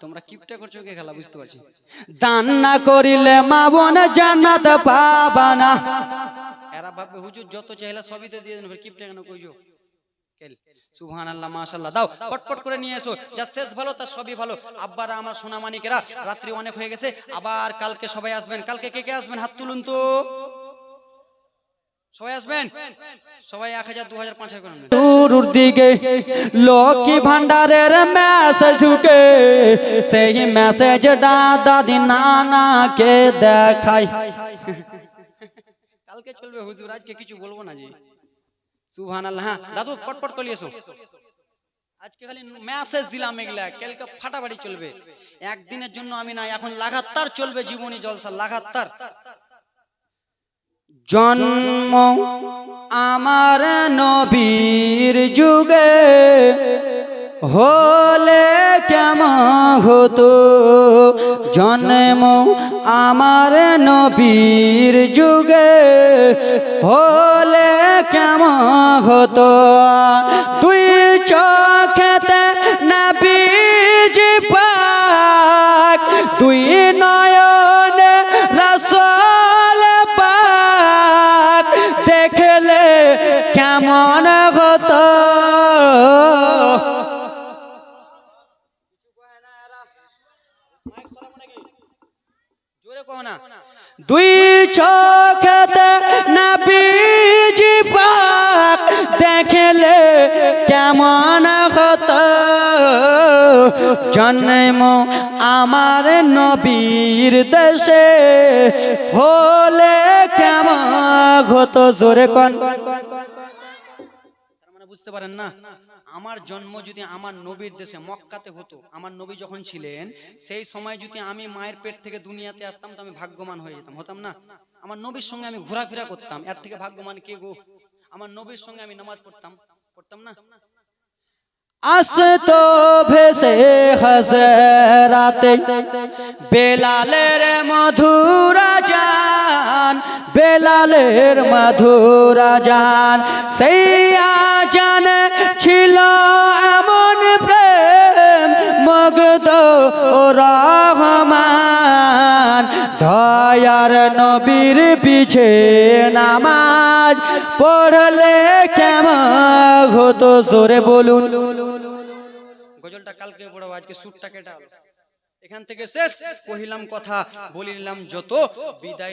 তোমরা কিপটা করছো কে খেলা বুঝতে পারছি। দান না করিলে মা বোন জান্নাত পাবা না। এরা ভাবে হুজুর যত চাইলা সবই তো দিয়ে দেন, কিপটা কেন কইছো? সুবহানাল্লাহ মাশাআল্লাহ। দাও পটপট করে নিয়ে এসো, যা শেষ ভালো তার সবই ভালো। আব্বারা আমার সোনা মানিকেরা, রাত্রি অনেক হয়ে গেছে, আবার কালকে সবাই আসবেন। কালকে কে কে আসবেন হাত তুলুন তো। সবাই আসবেন, সবাই 1000 2000 5000 করে নেন। শুরুর দিকে লক্ষ্মী ভান্ডারের মেসেজ ঢুকে, সেই মেসেজটা দাদি নানাকে দেখাই। কালকে চলবে হুজুর, আজকে কিছু বলবো না জি। সুবহানাল্লাহ। হ্যাঁ দাদু পটপট করে এসো, আজকে খালি মেসেজ দিলাম এগুলা, কালকে ফাটাফাটি চলবে। একদিনের জন্য আমি না, এখন লাগাতার চলবে জীবনী জলসা লাগাতার। জন্ম আমার নবীর যুগে হলে কেমন হতো, জন্ম আমার নবীর যুগে হলে কেমন হতো। দুই চোখেতে নবীজি পাক, দুই নয়নে রাসূল পাক, দেখলে কেমন হতো। দুই চোখেতে নবীজি পাক, দেখলে কেমন হতো। জন্ম আমার নবীর দেশে হলে কেমন হতো। জোরে কোন মানে বুঝতে পারেন না? আমার জন্ম যদি আমার নবীর দেশে মক্কাতে হতো, আমার নবী যখন ছিলেন সেই সময় যদি আমি মায়ের পেট থেকে দুনিয়াতে আসতাম, তো আমি ভাগ্যবান হয়ে যেতাম, হতাম না? আমার নবীর সঙ্গে আমি ঘোরাফেরা করতাম, এর থেকে ভাগ্যবান কে গো? আমার নবীর সঙ্গে আমি নামাজ পড়তাম, পড়তাম না? আসতো ভেসে হাজরাতে বেলালের মধুর আজান, বেলালের মধুর আজান, সেই আজান ছিল এমন প্রেম মুগ্ধ রহমান। দয়ার নবীর পিছে নামাজ পড়লে কেমন হতো। জোরে বলুন। গজলটা কালকে পড়াবো, আজকে সুরটা কেটে এখান থেকে শেষ। কহিলাম কথা বলিলাম যত, বিদায়।